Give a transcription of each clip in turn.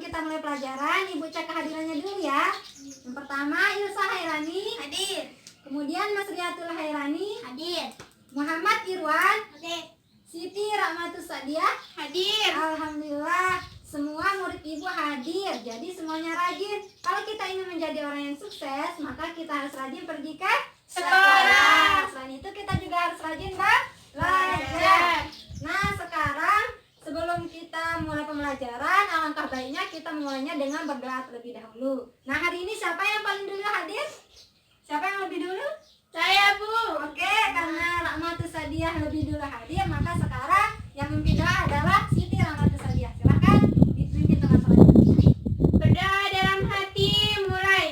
kita mulai pelajaran, Ibu cek kehadirannya dulu ya. Yang pertama, Ilsa Hairani Hadir. Kemudian Mas Riatul Hairani Hadir. Muhammad Irwan, Hadir. Siti Rahmatus Sadiah. Hadir. Alhamdulillah, semua murid Ibu hadir. Jadi semuanya rajin. Kalau kita ingin menjadi orang yang sukses, maka kita harus rajin pergi ke sekolah. Selain itu kita juga harus rajin belajar. Nah, sekarang sebelum kita mulai pembelajaran, alangkah baiknya kita mulainya dengan berdoa terlebih dahulu. Nah, hari ini siapa yang paling dulu hadir? Siapa yang lebih dulu? Saya, Bu. Oke, karena Rahmatus Sadiah lebih dulu hadir, maka sekarang yang memimpin doa adalah Siti Rahmatus Sadiah. Silakan dipimpin dengan selanjutnya. Berdoa dalam hati, mulai.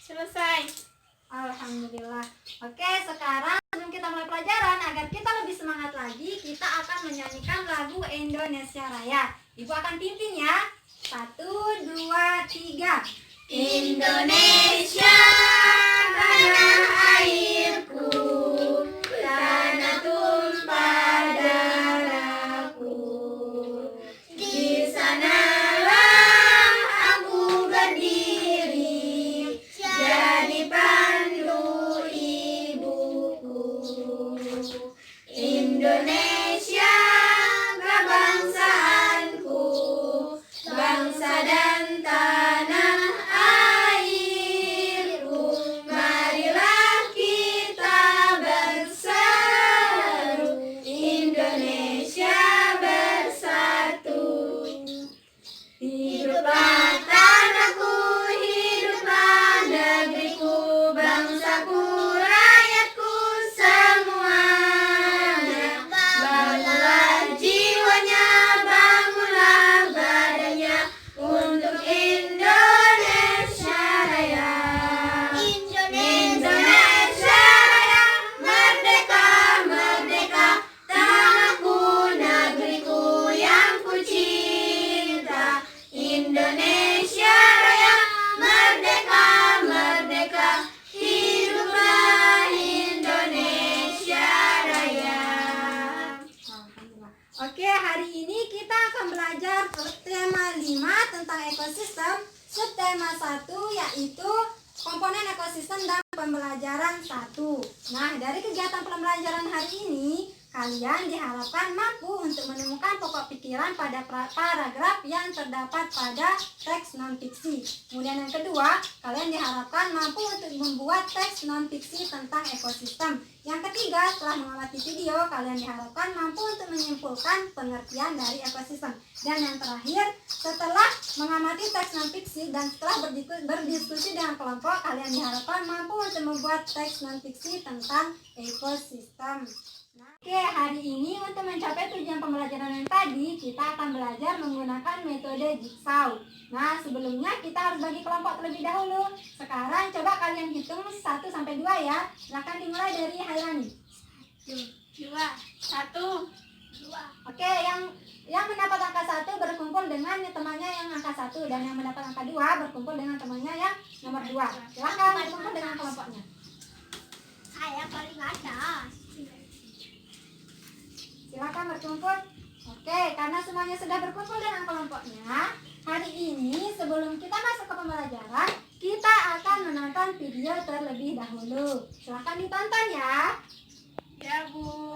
Selesai. Alhamdulillah. Oke, sekarang sebelum kita mulai pelajaran, agar kita lebih semangat lagi, kita akan menyanyikan lagu Indonesia Raya. Ibu akan pimpin ya. 1, 2, 3. Indonesia, tanah airku, tanah tumpah darahku. Di sanalah aku berdiri, jadi pandu ibuku. Indonesia, kebangsaanku, bangsa dan tanah airku. Marilah kita berseru, Indonesia bersatu. Hiduplah tanahku, hiduplah negeriku, bangsaku, rakyatku semuanya. Bangunlah jiwanya, bangunlah badannya, untuk Indonesia Raya. Indonesia Raya, merdeka, merdeka, tanahku, negeriku yang ku cinta. Indonesia Raya, merdeka, merdeka, hiduplah Indonesia Raya. Alhamdulillah. Oke, hari ini kita akan belajar tema 5 tentang ekosistem. Subtema 1 yaitu komponen ekosistem dan pembelajaran 1. Nah, dari kegiatan pembelajaran hari ini, kalian diharapkan mampu untuk menemukan pokok pikiran pada paragraf yang terdapat pada teks non-fiksi. Kemudian yang kedua, kalian diharapkan mampu untuk membuat teks non-fiksi tentang ekosistem. Yang ketiga, setelah mengamati video, kalian diharapkan mampu untuk menyimpulkan pengertian dari ekosistem. Dan yang terakhir, setelah mengamati teks non-fiksi dan setelah berdiskusi dengan kelompok, kalian diharapkan mampu untuk membuat teks non-fiksi tentang ekosistem. Oke, hari ini untuk mencapai tujuan pembelajaran yang tadi, kita akan belajar menggunakan metode jigsaw. Nah, sebelumnya kita harus bagi kelompok terlebih dahulu. Sekarang coba kalian hitung 1 sampai 2 ya. Silahkan dimulai dari Hairani. 2, 1, 2. Oke, yang mendapat angka 1 berkumpul dengan temannya yang angka 1, dan yang mendapat angka 2 berkumpul dengan temannya yang nomor 2. Silahkan berkumpul dengan kelompoknya. Saya paling atas. Silakan berkumpul. Oke, karena semuanya sudah berkumpul dengan kelompoknya, hari ini sebelum kita masuk ke pembelajaran, kita akan menonton video terlebih dahulu. Silakan ditonton ya. Ya, Bu.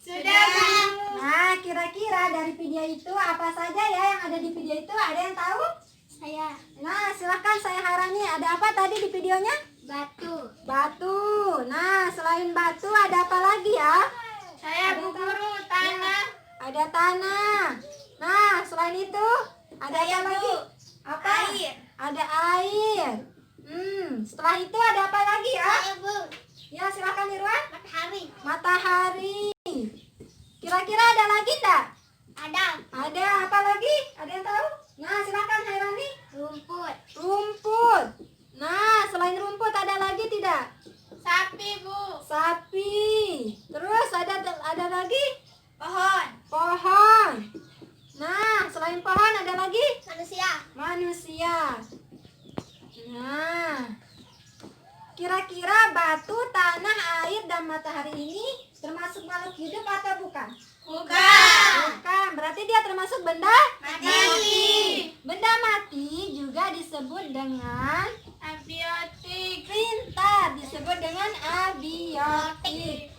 Sudah, Bu. Nah, kira-kira dari video itu apa saja ya yang ada di video itu? Ada yang tahu? Saya. Nah, silahkan saya Harani. Ada apa tadi di videonya? Batu. Batu. Nah, selain batu ada apa lagi ya? Saya, Bu Guru. Tanah. Ada tanah. Nah, selain itu ada Saya, apa Bu. lagi? Apa? Air. Ada air. Setelah itu ada apa lagi ya? Saya, Bu. Ya, silakan Irwan. Matahari. Matahari. Kira-kira ada lagi enggak? Ada. Ada apa lagi? Ada yang tahu? Nah, silakan Hairani. Rumput. Rumput. Nah, selain rumput ada lagi tidak? Sapi, Bu. Sapi. Terus ada lagi? Pohon. Pohon. Nah, selain pohon ada lagi? Manusia. Manusia. Nah, kira-kira batu, tanah, air, dan matahari ini termasuk makhluk hidup atau bukan? Bukan. Bukan, berarti dia termasuk benda Mati. Benda mati juga disebut dengan Abiotik. pintar, disebut dengan abiotik.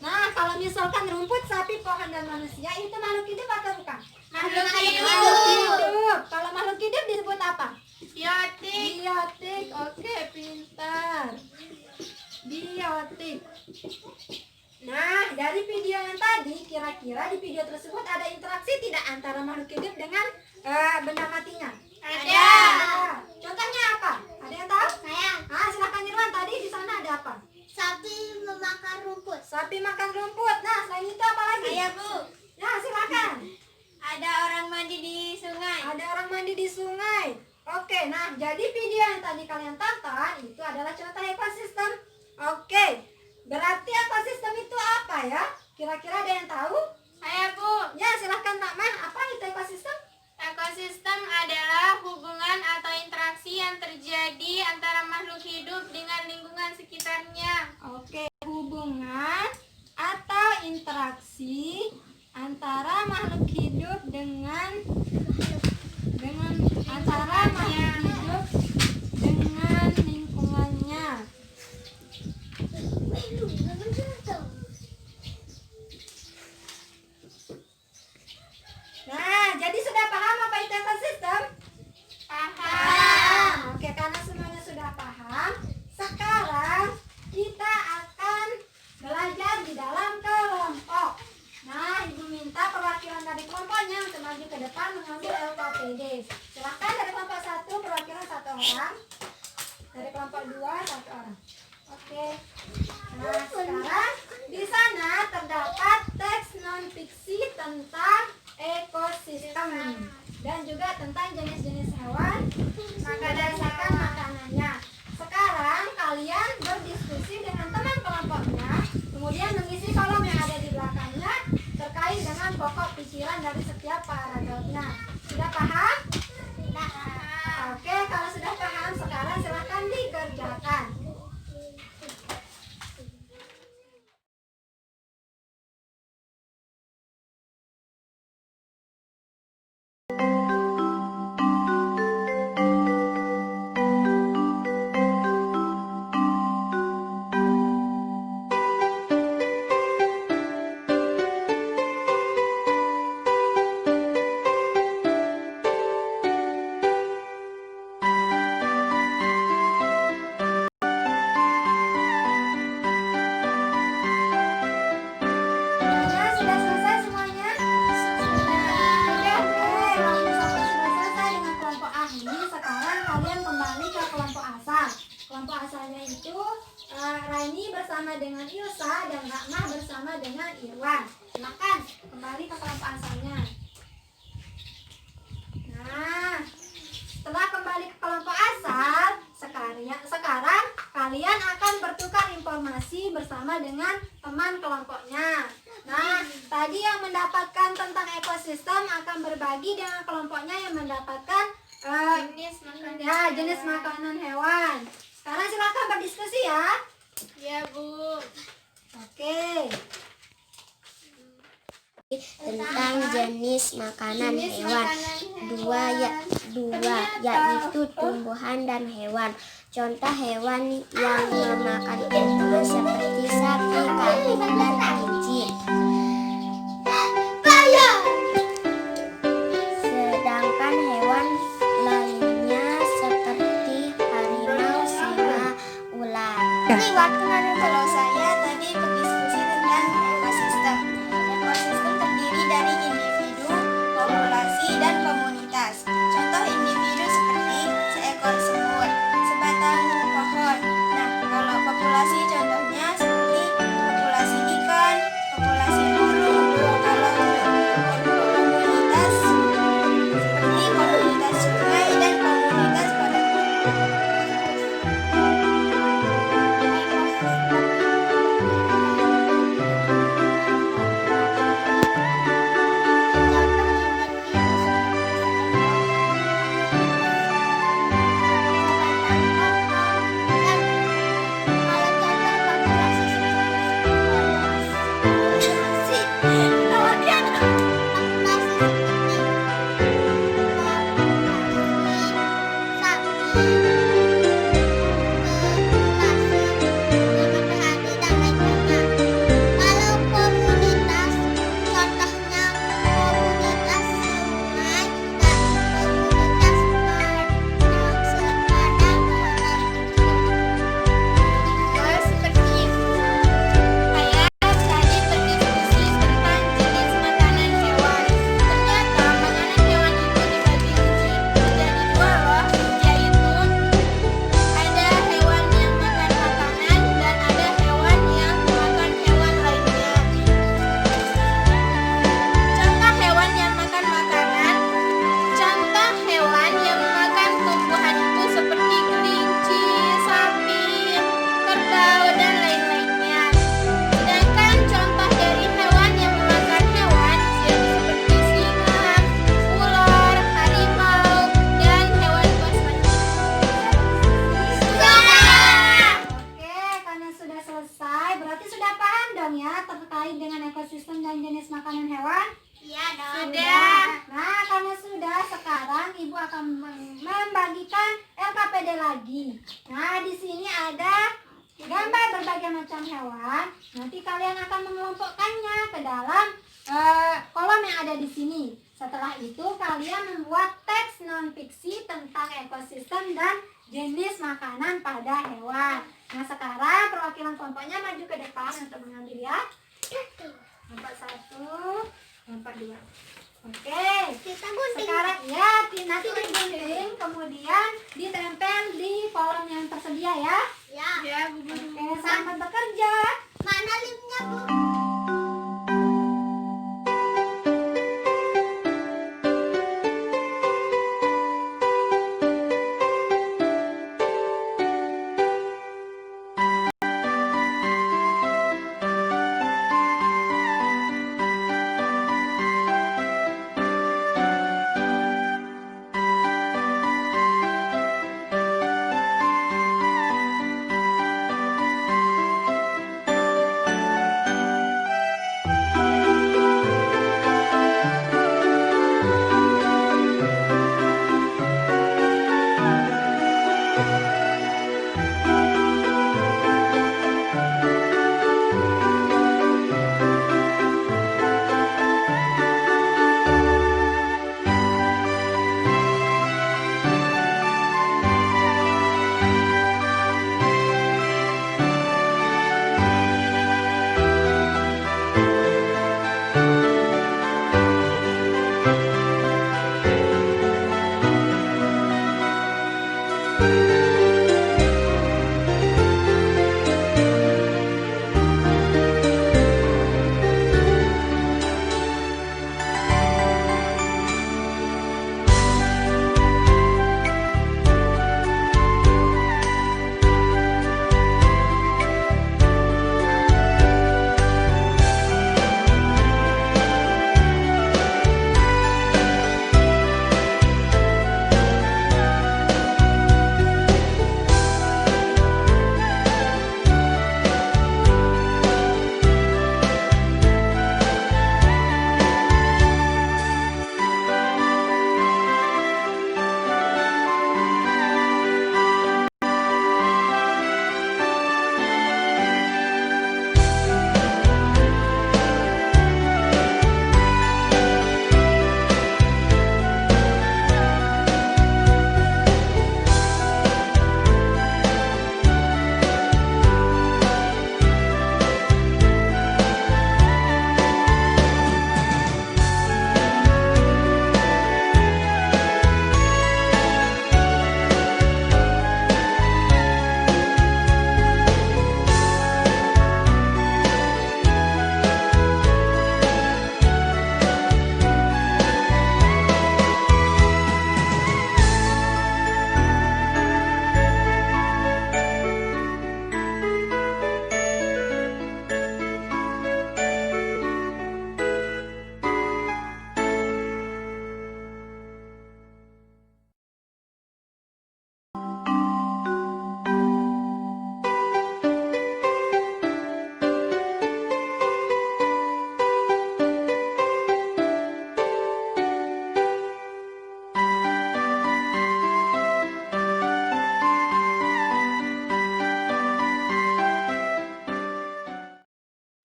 Nah, kalau misalkan rumput, sapi, pohon, dan manusia itu makhluk hidup atau bukan? Makhluk Makhluk hidup. hidup. Kalau makhluk hidup disebut apa? Biotik. Biotik. Oke, pintar. Biotik. Nah, dari video yang tadi, kira-kira di video tersebut ada interaksi tidak antara makhluk hidup dengan benda matinya? Ada. Contohnya apa? Ada yang tahu? Saya. Silakan Irwan. Tadi di sana ada apa? Sapi memakan rumput. Sapi makan rumput. Nah, selain itu apa lagi? Saya, Bu. Ya, silakan. Ada orang mandi di sungai. Ada orang mandi di sungai. Oke, nah jadi video yang tadi kalian tonton itu adalah contoh ekosistem. Oke, berarti ekosistem itu apa ya? Kira-kira ada yang tahu? Saya, Bu. Ya, silahkan Pak Mah. Apa itu ekosistem? Ekosistem adalah hubungan atau interaksi yang terjadi antara makhluk hidup dengan lingkungan sekitarnya. Oke, hubungan atau interaksi antara makhluk hidup dengan antara makhluk hidup dengan lingkungannya. Nah, jadi sudah paham apa itu ekosistem? Paham. Oke, karena semuanya sudah paham, sekarang kita akan belajar di dalam kelompok. Nah, Ibu minta perwakilan dari kelompoknya untuk maju ke depan mengambil LKPD. Silahkan dari kelompok 1 perwakilan 1 orang. Dari kelompok 2 1 orang. Oke. Nah, sekarang di sana terdapat teks non fiksi tentang ekosistem dan juga tentang jenis-jenis hewan berdasarkan makanannya. Sekarang kalian berdiskusi dengan teman kelompoknya, kemudian mengisi kolom yang ada di belakangnya terkait dengan pokok pikiran dari setiap paragrafnya. Sudah paham? Tidak. Oke, kalau sudah paham sekarang silakan dikerjakan. Nah, sudah selesai semuanya? Sudah. Oke, kalau misalkan sudah selesai dengan kelompok ahli, sekarang kalian kembali ke kelompok asal. Kelompok asalnya itu Raini bersama dengan Ilsa dan Rahmah bersama dengan Irwan. Silakan kembali ke kelompok asalnya. Nah, setelah kembali ke kelompok asal, sekarang kalian akan bertukar informasi bersama dengan teman kelompoknya. Nah, tadi yang mendapatkan tentang ekosistem akan berbagi dengan kelompoknya yang mendapatkan Jenis makanan. jenis makanan hewan. Sekarang silakan berdiskusi ya. Ya, Bu. Oke. Tentang jenis makanan Jenis hewan. makanan Dua yaitu tumbuhan dan hewan. Contoh hewan yang memakan tumbuhan seperti sapi, kambing, dan kelinci. Kak? Kalau saya tadi berdiskusi tentang ekosistem. Ekosistem terdiri dari individu, populasi, dan komunitas. Contoh individu seperti seekor semut, sebatang pohon. Nah, kalau populasi contohnya seperti populasi ikan, populasi burung. Kalau komunitas seperti komunitas sungai dan komunitas pada Kalau komunitas, contohnya komunitas sungai dan komunitas seperti itu. Saya tadi berdiskusi tentang jenis makanan hewan. Ternyata makanan hewan itu dibagi menjadi dua loh, yaitu ada hewan yang makan makanan dan ada hewan yang makan hewan lainnya. Contoh hewan yang makan makanan, contoh hewan yang makan tumbuhan itu seperti kelinci, sapi, kerbau, dan lain-lainnya. Sedangkan contoh dari hewan yang memakan hewan yaitu seperti singa, ular, harimau, dan hewan buas lainnya. Oke, karena sudah selesai, berarti sudah paham dong ya terkait dengan ekosistem dan jenis makanan hewan? Iya dong. Sudah. Nah, karena sudah, sekarang Ibu akan membagikan LKPD lagi. Nah, di sini ada gambar berbagai macam hewan. Nanti kalian akan mengelompokkannya ke dalam kolom yang ada di sini. Setelah itu, kalian membuat teks non-fiksi tentang ekosistem dan jenis makanan pada hewan. Nah, sekarang perwakilan kelompoknya maju ke depan untuk mengambil ya. Kelompok 1, kelompok 2. Oke. Kita gunting. Sekarang ya, nanti digunting, kemudian ditempel di kolom yang tersedia ya. Ya. Ya, Bu Guru. Oke, selamat bekerja. Mana lipnya, Bu?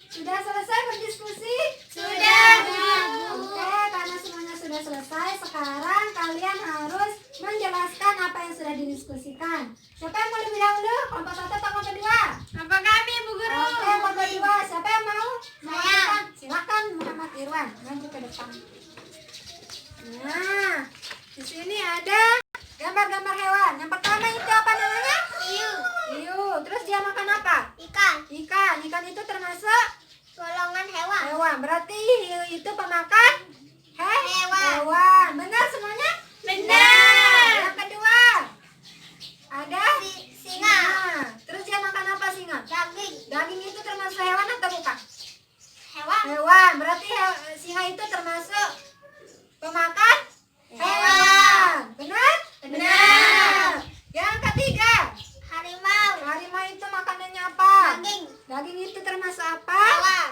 Sudah selesai berdiskusi? Sudah, Bu. Oke, karena semuanya sudah selesai, sekarang kalian harus menjelaskan apa yang sudah didiskusikan. Siapa yang mau lebih dahulu? Kelompok 1 atau kelompok 2? Apa kami, Bu Guru? Oke, kelompok 2. Siapa yang mau? Saya. Silakan Muhammad Irwan, maju ke depan. Nah, di sini ada gambar-gambar hewan. Yang pertama itu apa namanya? Hiu. Hiu. Terus dia makan apa? Ikan. Ikan. Ikan itu termasuk Golongan hewan. hewan. Berarti hiu itu pemakan Hewan. Hewan. Benar semuanya? Benar. Yang kedua ada Singa. Terus dia makan apa singa? Daging. Daging itu termasuk hewan atau bukan? Hewan. Hewan. Berarti singa itu termasuk pemakan Hewan. Benar? Benar. Yang ketiga, Harimau. harimau itu makanannya apa? Daging. Daging itu termasuk apa? Hewan.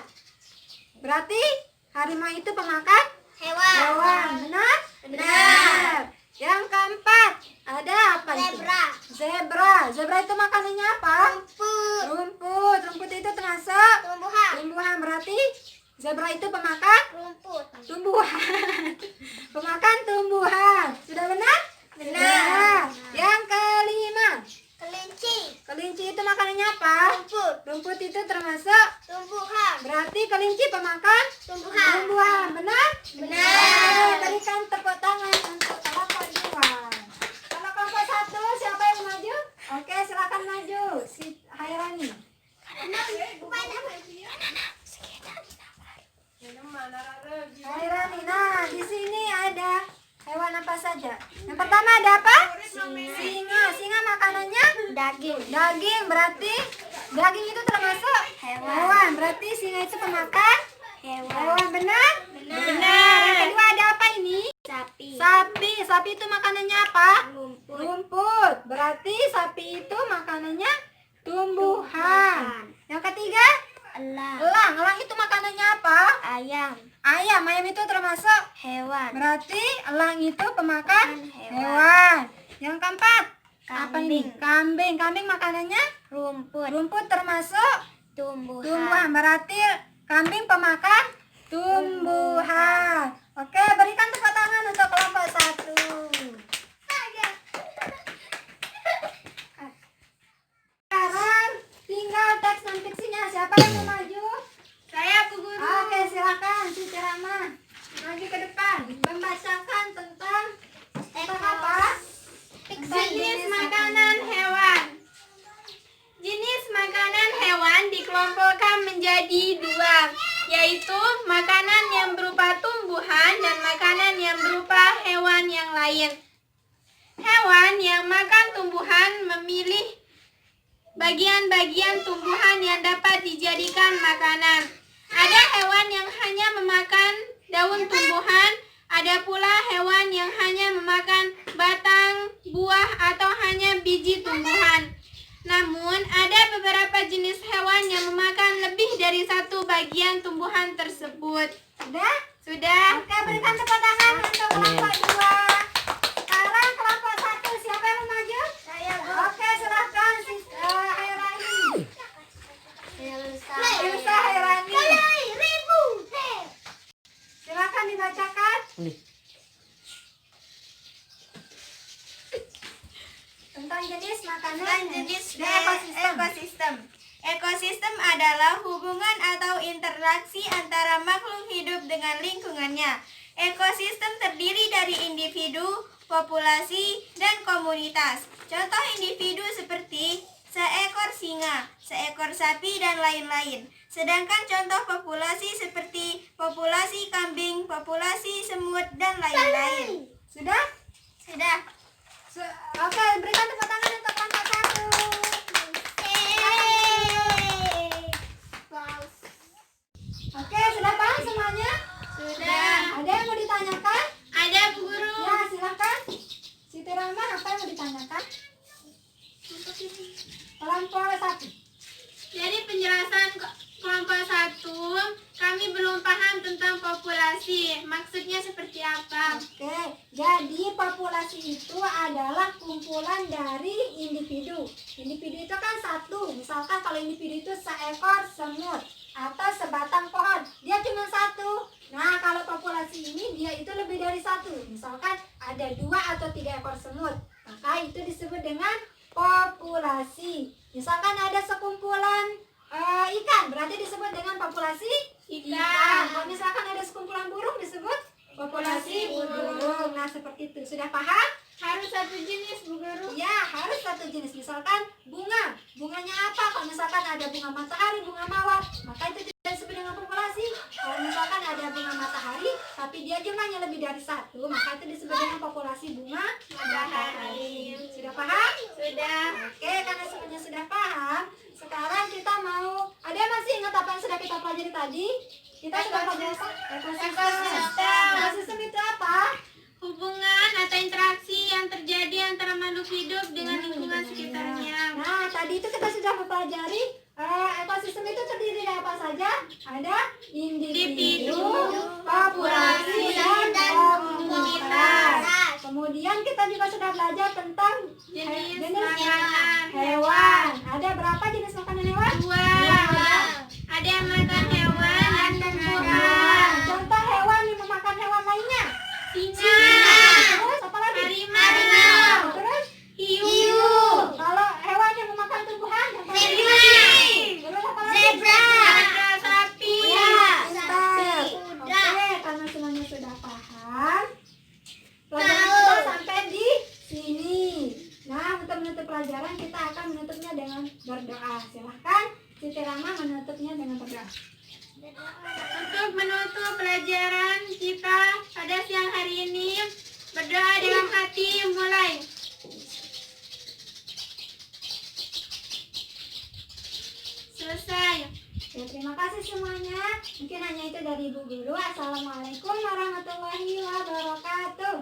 Berarti harimau itu pemakan Hewan. hewan. Benar? Benar. Yang keempat, ada apa itu? Zebra. Zebra. Zebra itu makanannya apa? Rumput. Rumput. Rumput itu termasuk Tumbuhan. tumbuhan. Berarti zebra itu pemakan Rumput. tumbuhan. Pemakan tumbuhan. Sudah benar? Benar. Yang kelima, Kelinci. kelinci itu makanannya apa? Rumput. Rumput itu termasuk. Tumbuhan. Berarti kelinci pemakan Tumbuhan. tumbuhan. Benar? Benar. Berikan tepuk tangan untuk kelompok 2. Kalau kelompok 1, siapa yang maju? Oke, silakan maju. Si Hairani. Hairani. Nah, di sini ada hewan apa saja? Yang pertama ada apa? Singa. Singa makanannya Daging. daging. Berarti daging itu termasuk hewan. Berarti singa itu pemakan hewan. Benar? Benar. Yang kedua ada apa ini? Sapi. Sapi. Sapi itu makanannya apa? Rumput. Rumput. Berarti sapi itu makanannya tumbuhan. Yang ketiga, Elang. elang. Elang itu makanannya apa? Ayam. Ayam. Ayam itu termasuk. Hewan. Berarti elang itu pemakan Hewan. hewan. Yang keempat, apa ini? Kambing. Kambing. Kambing makanannya Rumput. rumput termasuk Tumbuhan. tumbuhan. Berarti kambing pemakan tumbuhan. Oke, berikan tepuk tangan untuk kelompok 1. Sekarang tinggal teks non fiksinya. Siapa yang mau maju? Saya, Bu Guru. Oke, silakan Siti Rama. Maju ke depan. Membacakan tentang apa? Jenis makanan hewan. Jenis makanan hewan dikelompokkan menjadi 2, yaitu makanan yang berupa tumbuhan dan makanan yang berupa hewan yang lain. Hewan yang makan tumbuhan memilih bagian-bagian tumbuhan yang dapat dijadikan makanan. Ada hewan yang hanya memakan daun tumbuhan, ada pula hewan yang hanya memakan batang, buah, atau hanya biji tumbuhan. Namun, ada beberapa jenis hewan yang memakan lebih dari satu bagian tumbuhan tersebut. Sudah? Sudah? Oke, berikan tepuk tangan untuk kelompok 2. Sekarang kelompok 1, siapa yang mau maju? Saya, Bu. Oke, silahkan Hairani. Elsa Hairani. Silakan dibacakan. Tentang jenis makanan dan ekosistem. Ekosistem adalah hubungan atau interaksi antara makhluk hidup dengan lingkungannya. Ekosistem terdiri dari individu, populasi, dan komunitas. Contoh individu seperti seekor singa, seekor sapi, dan lain-lain. Sedangkan contoh populasi seperti populasi kambing, populasi semut, dan lain-lain. Sudah? Sudah. Oke, berikan tepuk tangan untuk kelompok 1. Oke, sudah paham semuanya? Sudah. Ada yang mau ditanyakan? Ada, Bu Guru. Ya, silakan. Siti Rama, apa yang mau ditanyakan? Kelompok 1. Jadi penjelasan kelompok 1, kami belum paham tentang populasi. Maksudnya seperti apa? Oke, jadi populasi itu adalah kumpulan dari individu. Individu itu kan satu. Misalkan kalau individu itu seekor semut atau sebatang pohon. Dia cuma satu. Nah, kalau populasi ini dia itu lebih dari satu. Misalkan ada 2 atau 3 ekor semut, maka itu disebut dengan populasi. Misalkan ada sekumpulan ikan, berarti disebut dengan populasi ikan. Kalau misalkan ada sekumpulan burung disebut populasi burung. Nah, seperti itu. Sudah paham? Harus satu jenis, Bu Guru. Ya, harus satu jenis. Misalkan bunga. Bunganya apa? Kalau misalkan ada bunga matahari, bunga mawar, maka itu tidak disebut dengan populasi. Kalau misalkan ada bunga matahari, tapi dia jumlahnya lebih dari 1, maka itu disebut dengan populasi bunga matahari. Sudah paham? Sudah. Oke, karena semuanya sudah paham, sekarang kita mau, ada yang masih ingat apa yang sudah kita pelajari tadi? Kita sudah pelajari Ekosistem. Ekosistem itu apa? Hubungan atau interaksi yang terjadi antara makhluk hidup dengan lingkungan sekitarnya. Nah, tadi itu kita sudah mempelajari ekosistem itu terdiri dari apa saja? Ada individu, populasi, dan komunitas. Kemudian kita juga sudah belajar tentang Jenis makanan hewan. Ada berapa jenis makanan hewan? 2. Ada yang makan hewan dan tumbuhan. Contoh hewan yang memakan hewan lainnya. Singa, Terus apa lagi? harimau, Terus hiu, kalau hewan yang memakan tumbuhan, yang paling Zebra. terus apa lagi? ada sapi, Pintar. Oke, karena semuanya sudah paham, pelajaran kita sampai di sini. Nah, untuk menutup pelajaran kita akan menutupnya dengan berdoa. Silahkan Siti Rama menutupnya dengan berdoa. Untuk menutup pelajaran kita pada siang hari ini, berdoa dalam hati mulai. Selesai. Ya, terima kasih semuanya. Mungkin hanya itu dari Ibu Guru. Assalamualaikum warahmatullahi wabarakatuh.